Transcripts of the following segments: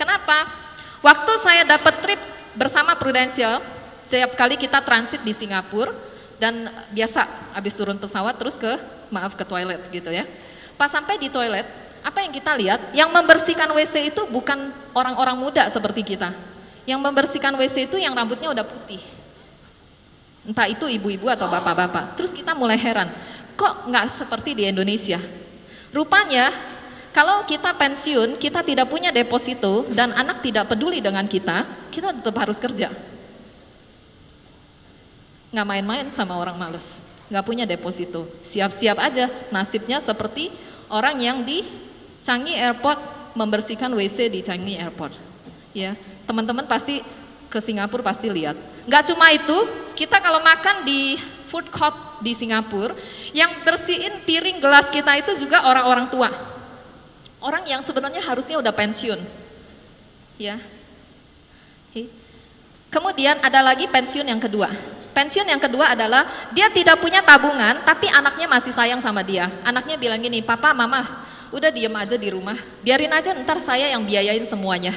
Kenapa? Waktu saya dapat trip bersama Prudential, setiap kali kita transit di Singapura, dan biasa habis turun pesawat terus ke toilet gitu ya. Pas sampai di toilet, apa yang kita lihat? Yang membersihkan WC itu bukan orang-orang muda seperti kita. Yang membersihkan WC itu yang rambutnya udah putih. Entah itu ibu-ibu atau bapak-bapak. Terus kita mulai heran, kok nggak seperti di Indonesia? Rupanya kalau kita pensiun, kita tidak punya deposito dan anak tidak peduli dengan kita tetap harus kerja. Nggak main-main sama orang males, nggak punya deposito. Siap-siap aja, nasibnya seperti orang yang di Changi Airport membersihkan WC di Changi Airport. Ya, teman-teman pasti ke Singapura pasti lihat. Nggak cuma itu, kita kalau makan di food court di Singapura, yang bersihin piring gelas kita itu juga orang-orang tua. Orang yang sebenarnya harusnya udah pensiun. Ya. Kemudian ada lagi pensiun yang kedua. Pensiun yang kedua adalah dia tidak punya tabungan tapi anaknya masih sayang sama dia. Anaknya bilang gini, "Papa, Mama, udah diem aja di rumah. Biarin aja ntar saya yang biayain semuanya."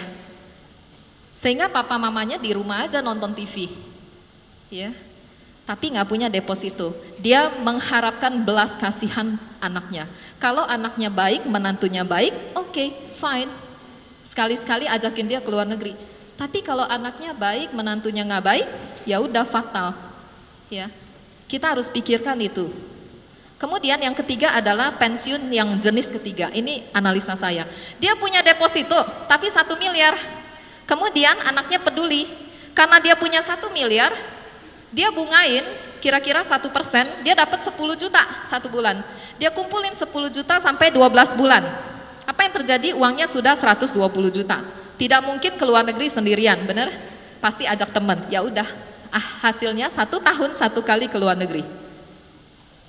Sehingga papa mamanya di rumah aja nonton TV. Ya. Tapi nggak punya deposito. Dia mengharapkan belas kasihan anaknya. Kalau anaknya baik, menantunya baik, oke, fine. Sekali-sekali ajakin dia ke luar negeri. Tapi kalau anaknya baik, menantunya nggak baik, ya udah fatal. Ya, kita harus pikirkan itu. Kemudian yang ketiga adalah pensiun yang jenis ketiga. Ini analisa saya. Dia punya deposito, tapi 1 miliar. Kemudian anaknya peduli, karena dia punya 1 miliar, dia bungain kira-kira 1%, dia dapat 10 juta 1 bulan. Dia kumpulin 10 juta sampai 12 bulan. Apa yang terjadi? Uangnya sudah 120 juta. Tidak mungkin ke luar negeri sendirian, bener? Pasti ajak teman. Ya udah, hasilnya 1 tahun 1 kali ke luar negeri.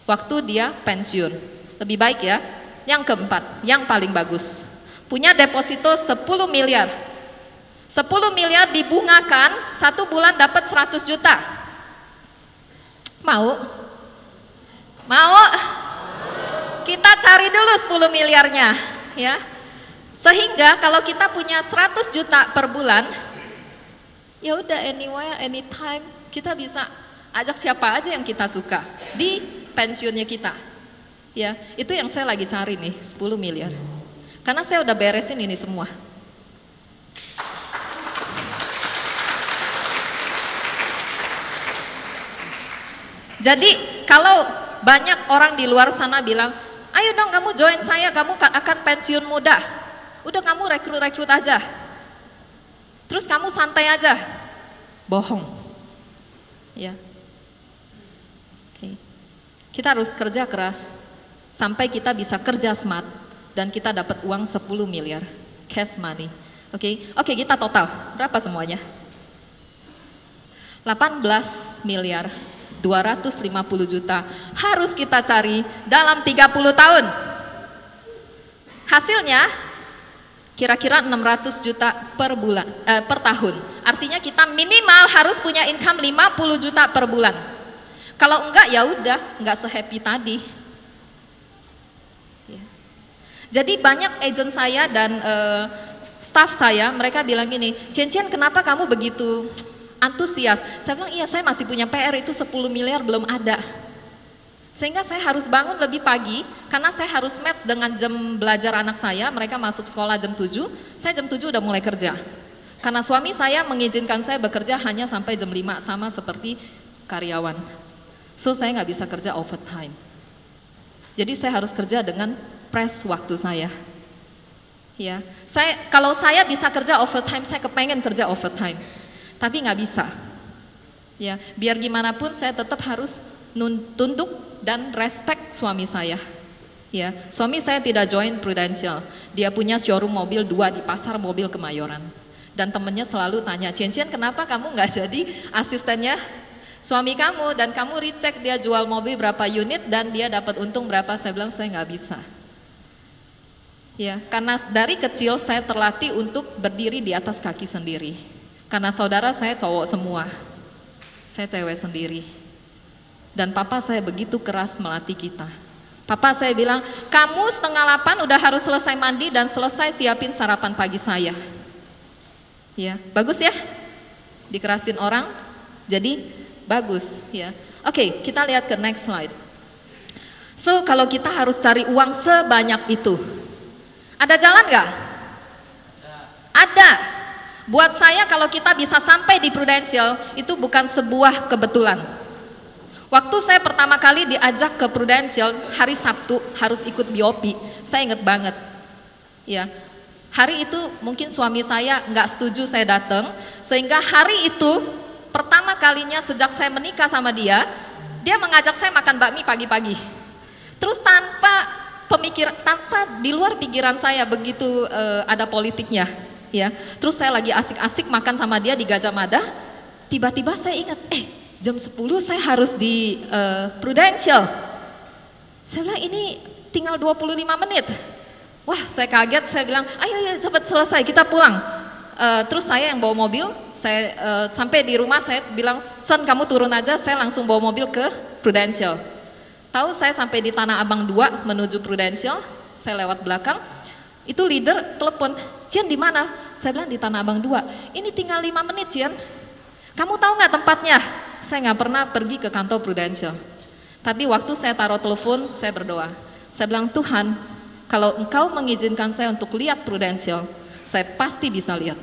Waktu dia pensiun. Lebih baik ya. Yang keempat, yang paling bagus. Punya deposito 10 miliar. 10 miliar dibungakan, 1 bulan dapat 100 juta. Mau? Mau? Kita cari dulu 10 miliarnya, ya. Sehingga kalau kita punya 100 juta per bulan, ya udah anywhere, anytime, kita bisa ajak siapa aja yang kita suka di pensiunnya kita. Ya, itu yang saya lagi cari nih, 10 miliar. Karena saya udah beresin ini semua. Jadi kalau banyak orang di luar sana bilang, ayo dong kamu join saya, kamu akan pensiun muda. Udah kamu rekrut aja. Terus kamu santai aja. Bohong. Ya. Oke. Kita harus kerja keras sampai kita bisa kerja smart dan kita dapat uang 10 miliar cash money. Oke, kita total. Berapa semuanya? 18 miliar 250 juta harus kita cari dalam 30 tahun. Hasilnya kira-kira 600 juta per bulan, per tahun. Artinya kita minimal harus punya income 50 juta per bulan. Kalau enggak ya udah, enggak se-happy tadi. Ya. Jadi banyak agent saya dan staff saya, mereka bilang gini, Cian, kenapa kamu begitu antusias? Saya bilang, iya saya masih punya PR, itu 10 miliar belum ada. Sehingga saya harus bangun lebih pagi, karena saya harus match dengan jam belajar anak saya, mereka masuk sekolah jam 7, saya jam 7 udah mulai kerja. Karena suami saya mengizinkan saya bekerja hanya sampai jam 5, sama seperti karyawan. So saya nggak bisa kerja overtime. Jadi saya harus kerja dengan press waktu saya. Ya, kalau saya bisa kerja overtime, saya kepengen kerja overtime. Tapi nggak bisa. Ya, biar gimana pun saya tetap harus tunduk dan respect suami saya. Ya, suami saya tidak join Prudential. Dia punya showroom mobil 2 di Pasar Mobil Kemayoran. Dan temennya selalu tanya, Cian, kenapa kamu nggak jadi asistennya suami kamu dan kamu recheck dia jual mobil berapa unit dan dia dapat untung berapa? Saya bilang saya nggak bisa. Ya, karena dari kecil saya terlatih untuk berdiri di atas kaki sendiri. Karena saudara saya cowok semua, saya cewek sendiri. Dan papa saya begitu keras melatih kita. Papa saya bilang, kamu 7:30 udah harus selesai mandi dan selesai siapin sarapan pagi saya. Ya, bagus ya? Dikerasin orang jadi bagus ya. Oke, kita lihat ke next slide. So, kalau kita harus cari uang sebanyak itu, ada jalan nggak? Ada. Buat saya kalau kita bisa sampai di Prudential, itu bukan sebuah kebetulan. Waktu saya pertama kali diajak ke Prudential, hari Sabtu harus ikut BOP, saya ingat banget. Ya, hari itu mungkin suami saya nggak setuju saya datang, sehingga hari itu pertama kalinya sejak saya menikah sama dia mengajak saya makan bakmi pagi-pagi. Terus tanpa di luar pikiran saya begitu ada politiknya, ya. Terus saya lagi asik-asik makan sama dia di Gajah Mada, tiba-tiba saya ingat, jam 10 saya harus di Prudential. Saya bilang ini tinggal 25 menit. Wah, saya kaget, saya bilang, ayo cepat selesai, kita pulang. Terus saya yang bawa mobil, saya sampai di rumah saya bilang, Son kamu turun aja, saya langsung bawa mobil ke Prudential. Tahu saya sampai di Tanah Abang 2 menuju Prudential, saya lewat belakang, itu leader telepon, Cian di mana? Saya bilang di Tanah Abang 2, ini tinggal 5 menit Cian. Kamu tahu nggak tempatnya? Saya nggak pernah pergi ke kantor Prudential. Tapi waktu saya taruh telepon, saya berdoa. Saya bilang, Tuhan, kalau Engkau mengizinkan saya untuk lihat Prudential, saya pasti bisa lihat.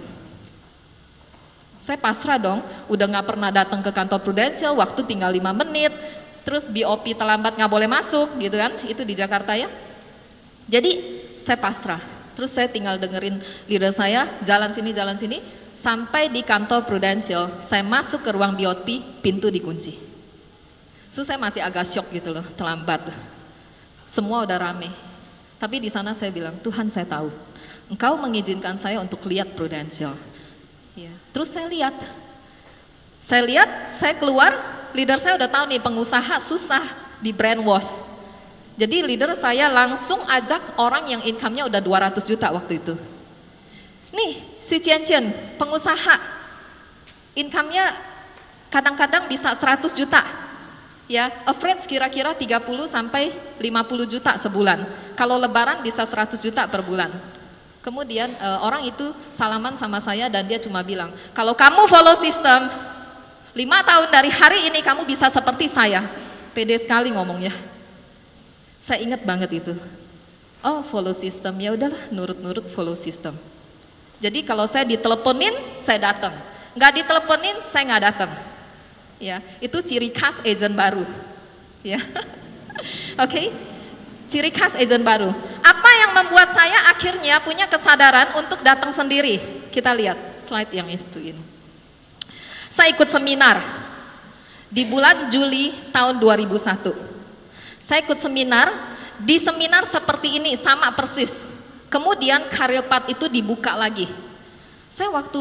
Saya pasrah dong, udah nggak pernah datang ke kantor Prudential, waktu tinggal 5 menit, terus BOP terlambat nggak boleh masuk, gitu kan? Itu di Jakarta ya. Jadi saya pasrah. Terus saya tinggal dengerin leader saya jalan sini, sampai di kantor Prudential. Saya masuk ke ruang BOP, pintu dikunci. So saya masih agak shock gitu loh, terlambat. Semua udah rame. Tapi di sana saya bilang, Tuhan saya tahu, Engkau mengizinkan saya untuk lihat Prudential. Ya. Terus saya lihat, saya keluar, leader saya udah tahu nih pengusaha susah di brainwash. Jadi leader saya langsung ajak orang yang income-nya udah 200 juta waktu itu. Nih, si Cian, pengusaha, income-nya kadang-kadang bisa 100 juta. Ya, average kira-kira 30 sampai 50 juta sebulan. Kalau lebaran bisa 100 juta per bulan. Kemudian orang itu salaman sama saya dan dia cuma bilang, kalau kamu follow sistem, 5 tahun dari hari ini kamu bisa seperti saya. Pede sekali ngomongnya. Saya ingat banget itu. Oh, follow sistem, ya udahlah, nurut-nurut follow sistem. Jadi kalau saya diteleponin, saya datang. Nggak diteleponin, saya nggak datang. Ya, itu ciri khas agent baru. Ya, oke. Ciri khas agent baru. Apa yang membuat saya akhirnya punya kesadaran untuk datang sendiri? Kita lihat slide yang itu ini. Saya ikut seminar di bulan Juli tahun 2001. Saya ikut seminar, di seminar seperti ini sama persis. Kemudian career path itu dibuka lagi. Saya waktu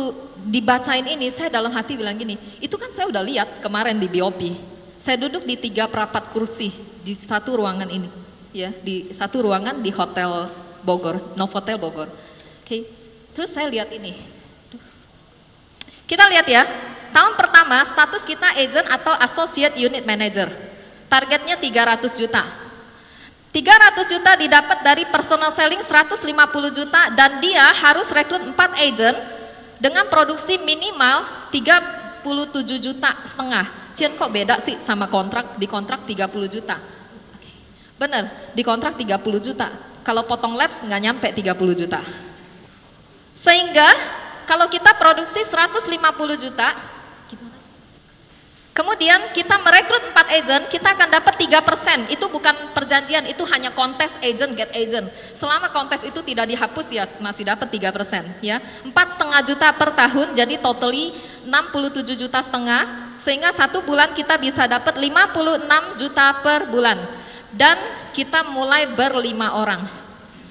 dibacain ini, saya dalam hati bilang gini, itu kan saya udah lihat kemarin di BOP. Saya duduk di 3 perapat kursi di satu ruangan ini. Ya, di satu ruangan di Hotel Bogor, Novotel Bogor. Oke. Terus saya lihat ini. Kita lihat ya. Tahun pertama status kita agent atau associate unit manager. Targetnya 300 juta. 300 juta didapat dari personal selling 150 juta dan dia harus rekrut 4 agent dengan produksi minimal 37 juta setengah. Cian kok beda sih sama kontrak, di kontrak 30 juta. Bener, di kontrak 30 juta. Kalau potong labs nggak nyampe 30 juta. Sehingga kalau kita produksi 150 juta, gimana sih? Kemudian kita merekrut 4 agent, kita akan dapat 3%. Itu bukan perjanjian, itu hanya kontes agent get agent. Selama kontes itu tidak dihapus ya masih dapat 3%. Ya, 4,5 juta per tahun, jadi totally 67 juta setengah. Sehingga 1 bulan kita bisa dapat 56 juta per bulan. Dan kita mulai ber-5 orang.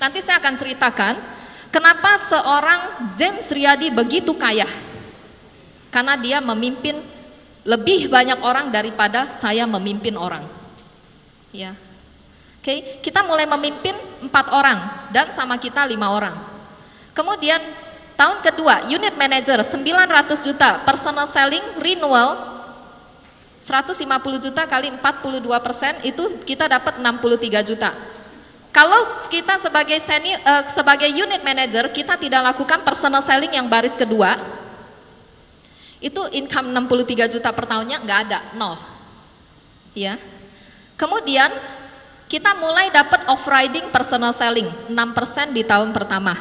Nanti saya akan ceritakan kenapa seorang James Riyadi begitu kaya. Karena dia memimpin lebih banyak orang daripada saya memimpin orang. Ya. Oke, kita mulai memimpin 4 orang dan sama kita 5 orang. Kemudian tahun kedua unit manager 900 juta, personal selling renewal 150 juta kali 42% itu kita dapat 63 juta. Kalau kita sebagai sebagai unit manager kita tidak lakukan personal selling yang baris kedua, Itu income 63 juta per tahunnya nggak ada, nol. Ya. Kemudian kita mulai dapat off-riding personal selling 6% di tahun pertama.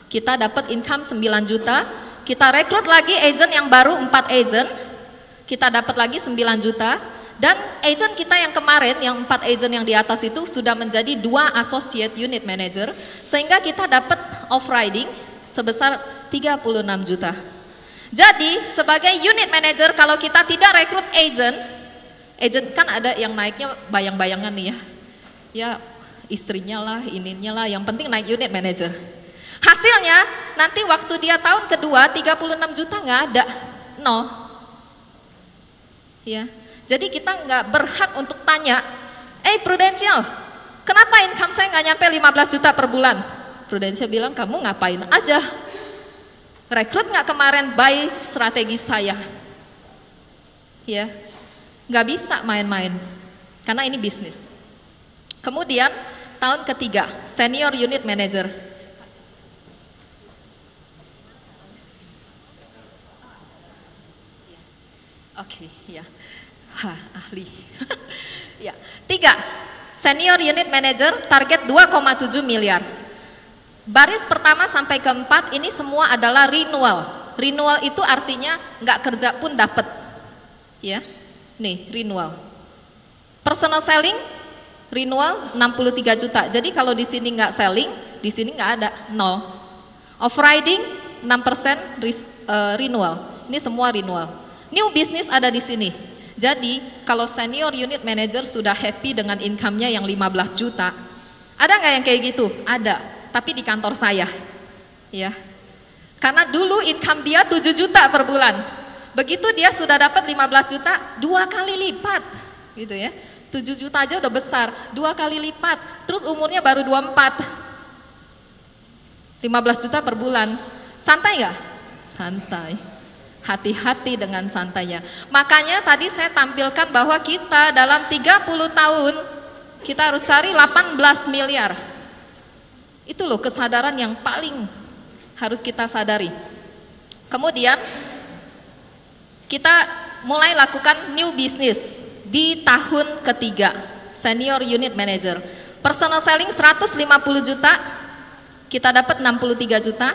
Kita dapat income 9 juta, kita rekrut lagi agent yang baru 4 agent, kita dapat lagi 9 juta, dan agent kita yang kemarin, yang 4 agent yang di atas itu sudah menjadi 2 associate unit manager, sehingga kita dapat off-riding sebesar 36 juta. Jadi sebagai unit manager kalau kita tidak rekrut agent kan ada yang naiknya bayang-bayangan nih ya. Ya istrinya lah, ininya lah, yang penting naik unit manager. Hasilnya nanti waktu dia tahun kedua 36 juta nggak ada, nol. Ya, jadi kita nggak berhak untuk tanya, Prudential, kenapa income saya nggak nyampe 15 juta per bulan? Prudential bilang, kamu ngapain aja? Rekrut nggak kemarin by strategi saya? Ya, nggak bisa main-main, karena ini bisnis. Kemudian tahun ketiga, senior unit manager. Oke, ya, ahli. Ya, 3, senior unit manager, target 2,7 miliar. Baris pertama sampai keempat ini semua adalah renewal. Renewal itu artinya nggak kerja pun dapat. Ya, nih renewal. Personal selling, renewal 63 juta. Jadi kalau di sini nggak selling, di sini nggak ada, nol. Off-riding 6% renewal. Ini semua renewal. New business ada di sini. Jadi kalau senior unit manager sudah happy dengan income-nya yang 15 juta, ada nggak yang kayak gitu? Ada. Tapi di kantor saya, ya, karena dulu income dia 7 juta per bulan, begitu dia sudah dapat 15 juta, 2 kali lipat, gitu ya, 7 juta aja udah besar, 2 kali lipat, terus umurnya baru 24, 15 juta per bulan, santai nggak? Santai, hati-hati dengan santainya. Makanya tadi saya tampilkan bahwa kita dalam 30 tahun, kita harus cari 18 miliar. Itu loh kesadaran yang paling harus kita sadari. Kemudian kita mulai lakukan new business di tahun ketiga, senior unit manager. Personal selling 150 juta, kita dapat 63 juta.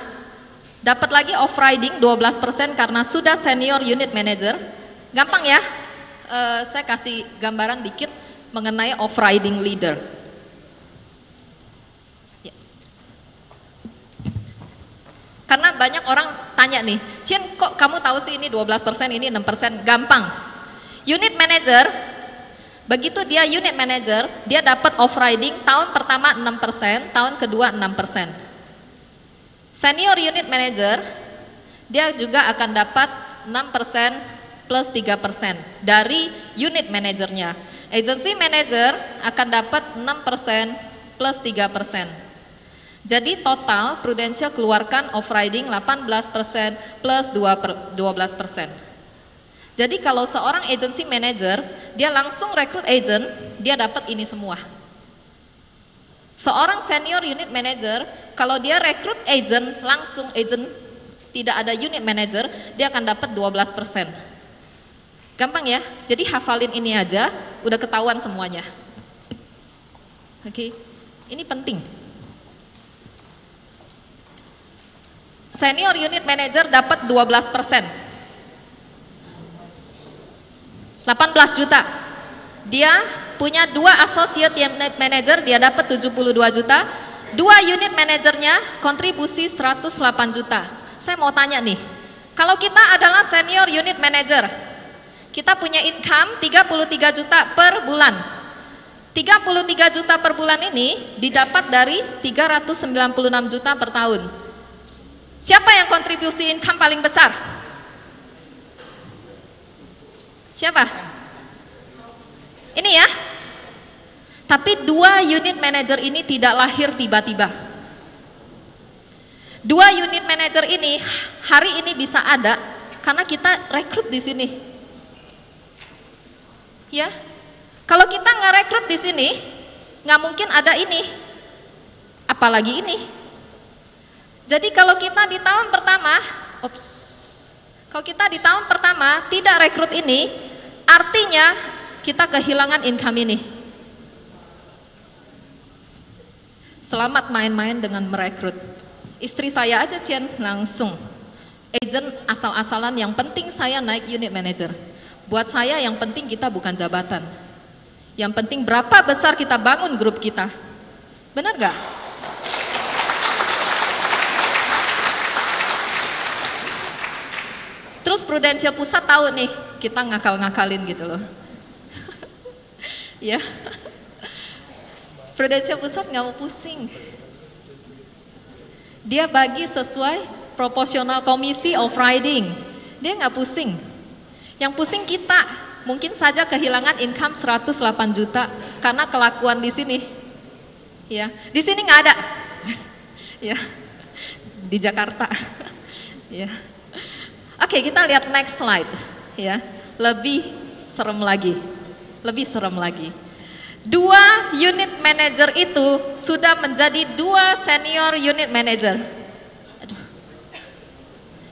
Dapat lagi off-riding 12% karena sudah senior unit manager. Gampang ya, saya kasih gambaran dikit mengenai off-riding leader. Karena banyak orang tanya nih, Cin kok kamu tahu sih ini 12%, ini 6%, gampang. Unit manager, begitu dia unit manager, dia dapat off-riding tahun pertama 6%, tahun kedua 6%. Senior unit manager, dia juga akan dapat 6% plus 3% dari unit manajernya. Agency manager akan dapat 6% plus 3%. Jadi total Prudential keluarkan off-riding 18% plus 12%. Jadi kalau seorang agency manager, dia langsung rekrut agent, dia dapat ini semua. Seorang senior unit manager, kalau dia rekrut agent, langsung agent, tidak ada unit manager, dia akan dapat 12%. Gampang ya, jadi hafalin ini aja, udah ketahuan semuanya. Oke, ini penting. Senior unit manager dapat 12%, 18 juta. Dia punya 2 associate unit manager, dia dapat 72 juta. 2 unit manajernya kontribusi 108 juta. Saya mau tanya nih, kalau kita adalah senior unit manager, kita punya income 33 juta per bulan. 33 juta per bulan ini didapat dari 396 juta per tahun. Siapa yang kontribusi income paling besar? Siapa? Ini ya. Tapi 2 unit manager ini tidak lahir tiba-tiba. 2 unit manager ini hari ini bisa ada karena kita rekrut di sini. Ya. Kalau kita nggak rekrut di sini, nggak mungkin ada ini. Apalagi ini. Jadi kalau kita di tahun pertama, Kalau kita di tahun pertama tidak rekrut ini, artinya kita kehilangan income ini. Selamat main-main dengan merekrut. Istri saya aja Cian langsung agent asal-asalan, yang penting saya naik unit manager. Buat saya yang penting kita bukan jabatan. Yang penting berapa besar kita bangun grup kita. Benar gak? Terus Prudential Pusat tahu nih kita ngakal-ngakalin gitu loh. Ya. Prudential Pusat nggak mau pusing. Dia bagi sesuai proporsional komisi of riding. Dia nggak pusing. Yang pusing kita, mungkin saja kehilangan income 108 juta karena kelakuan di sini. Ya, di sini nggak ada. Ya, di Jakarta. Ya. Oke, kita lihat next slide. Ya, lebih serem lagi. Lebih serem lagi. 2 unit manager itu sudah menjadi 2 senior unit manager. Aduh.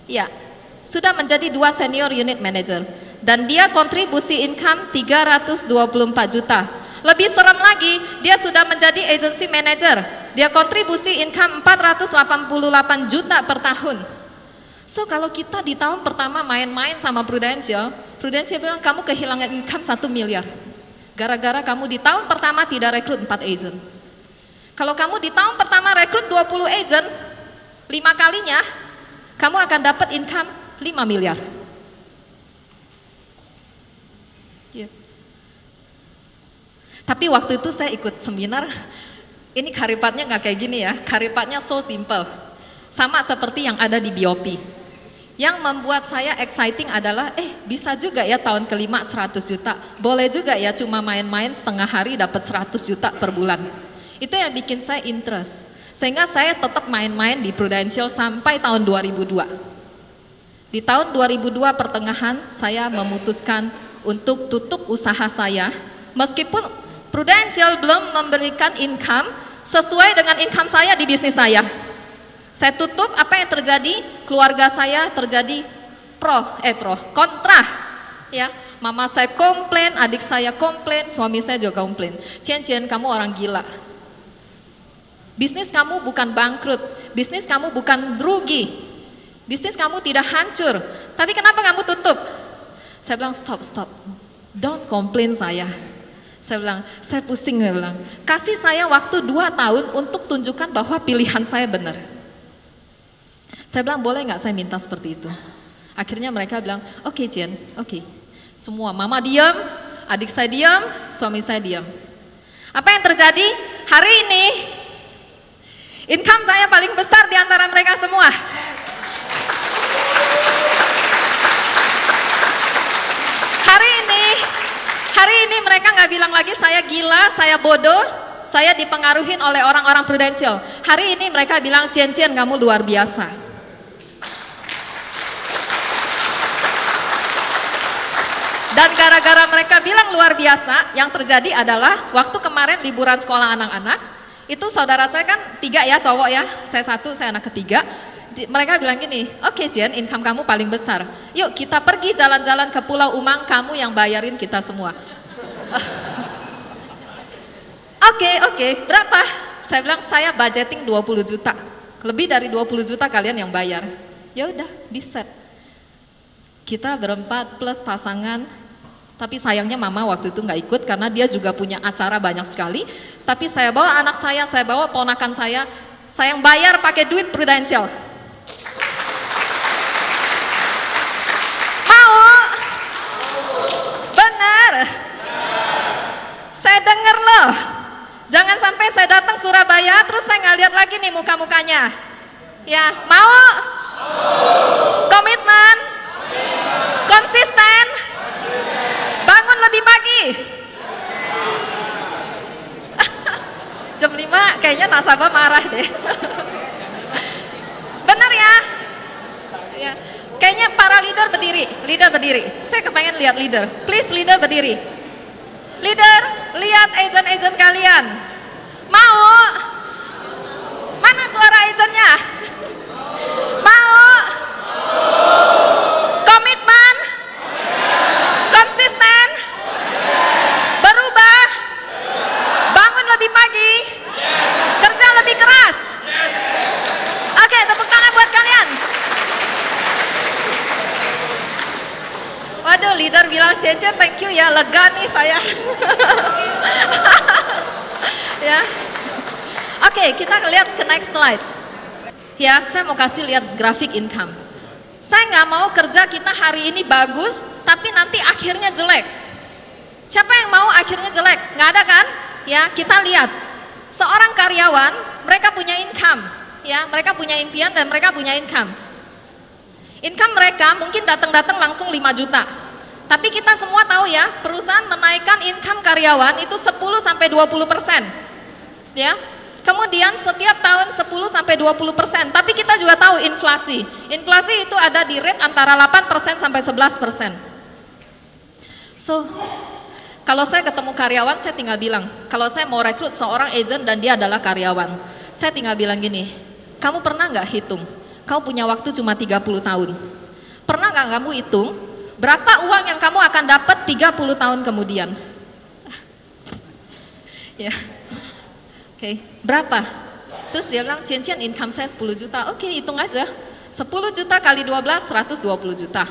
Ya, sudah menjadi 2 senior unit manager. Dan dia kontribusi income 324 juta. Lebih serem lagi, dia sudah menjadi agency manager. Dia kontribusi income 488 juta per tahun. So kalau kita di tahun pertama main-main sama Prudential, Prudential bilang kamu kehilangan income 1 miliar. Gara-gara kamu di tahun pertama tidak rekrut 4 agent. Kalau kamu di tahun pertama rekrut 20 agent, 5 kalinya, kamu akan dapat income 5 miliar. Yeah. Tapi waktu itu saya ikut seminar, ini karipatnya nggak kayak gini ya, karipatnya so simple. Sama seperti yang ada di BOP. Yang membuat saya exciting adalah, bisa juga ya tahun kelima 100 juta. Boleh juga ya cuma main-main setengah hari dapat 100 juta per bulan. Itu yang bikin saya interest. Sehingga saya tetap main-main di Prudential sampai tahun 2002. Di tahun 2002 pertengahan saya memutuskan untuk tutup usaha saya. Meskipun Prudential belum memberikan income sesuai dengan income saya di bisnis saya. Saya tutup, apa yang terjadi? Keluarga saya terjadi kontra. Ya, mama saya komplain, adik saya komplain, suami saya juga komplain. Cian, kamu orang gila. Bisnis kamu bukan bangkrut, bisnis kamu bukan rugi, bisnis kamu tidak hancur. Tapi kenapa kamu tutup? Saya bilang stop, don't complain saya. Saya bilang, saya pusing, saya bilang. Kasih saya waktu 2 tahun untuk tunjukkan bahwa pilihan saya benar. Saya bilang, boleh nggak saya minta seperti itu? Akhirnya mereka bilang, oke Cian, oke. Semua, mama diam, adik saya diam, suami saya diam. Apa yang terjadi? Hari ini, income saya paling besar di antara mereka semua. Hari ini mereka nggak bilang lagi saya gila, saya bodoh, saya dipengaruhin oleh orang-orang Prudential. Hari ini mereka bilang, Cian, kamu luar biasa. Dan gara-gara mereka bilang luar biasa, yang terjadi adalah waktu kemarin liburan sekolah anak-anak, itu saudara saya kan 3 ya, cowok ya, saya 1, saya anak ketiga. Mereka bilang gini, oke Cian, income kamu paling besar. Yuk kita pergi jalan-jalan ke Pulau Umang, kamu yang bayarin kita semua. Oke, berapa? Saya bilang saya budgeting 20 juta. Lebih dari 20 juta kalian yang bayar. Ya udah, di set. Kita berempat plus pasangan. Tapi sayangnya mama waktu itu nggak ikut karena dia juga punya acara banyak sekali. Tapi saya bawa anak saya bawa ponakan saya yang bayar pakai duit Prudential. Mau? Benar. Saya dengar loh. Jangan sampai saya datang Surabaya terus saya nggak lihat lagi nih muka-mukanya. Ya, mau? Komitmen? Konsisten? Bangun lebih pagi. Jam 5 kayaknya nasabah marah deh. Benar ya? Ya. Kayaknya para leader berdiri. Saya kepengen lihat leader. Please leader berdiri. Leader, lihat agent-agent kalian. Mau? Mana suara agentnya? Mau? Aduh, leader bilang, Cece thank you ya, lega nih saya. Ya. Oke, kita lihat ke next slide. Ya, saya mau kasih lihat grafik income. Saya nggak mau kerja kita hari ini bagus, tapi nanti akhirnya jelek. Siapa yang mau akhirnya jelek? Nggak ada kan? Ya, kita lihat. Seorang karyawan, mereka punya income. Ya, mereka punya impian dan mereka punya income. Income mereka mungkin datang-datang langsung 5 juta. Tapi kita semua tahu ya, perusahaan menaikkan income karyawan itu 10-20%. Ya. Kemudian setiap tahun 10-20%. Tapi kita juga tahu inflasi. Inflasi itu ada di rate antara 8% sampai 11%. So, kalau saya ketemu karyawan, saya tinggal bilang, kalau saya mau rekrut seorang agent dan dia adalah karyawan, saya tinggal bilang gini, kamu pernah nggak hitung? Kamu punya waktu cuma 30 tahun. Pernah nggak kamu hitung berapa uang yang kamu akan dapat 30 tahun kemudian? Ya, oke, berapa? Terus dia bilang, Cian income saya 10 juta. Oke, hitung aja. 10 juta kali 12, 120 juta.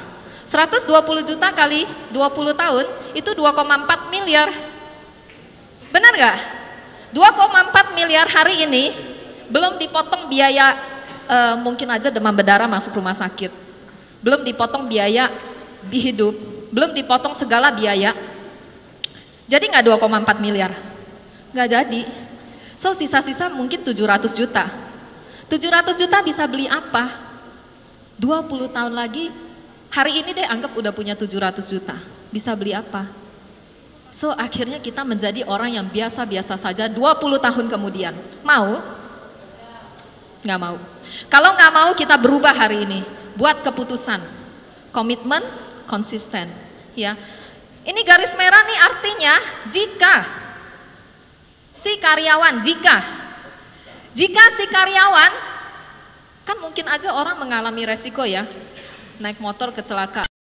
120 juta kali 20 tahun, itu 2,4 miliar. Benar nggak? 2,4 miliar hari ini, belum dipotong biaya, mungkin aja demam berdarah masuk rumah sakit. Belum dipotong biaya hidup, belum dipotong segala biaya. Jadi nggak 2,4 miliar? Nggak jadi. So sisa-sisa mungkin 700 juta. 700 juta bisa beli apa? 20 tahun lagi, hari ini deh anggap udah punya 700 juta. Bisa beli apa? So akhirnya kita menjadi orang yang biasa-biasa saja 20 tahun kemudian. Mau? Nggak mau. Kalau nggak mau, kita berubah hari ini. Buat keputusan. Komitmen, konsisten. Ya. Ini garis merah nih artinya jika si karyawan, jika si karyawan, kan mungkin aja orang mengalami resiko ya, naik motor kecelakaan.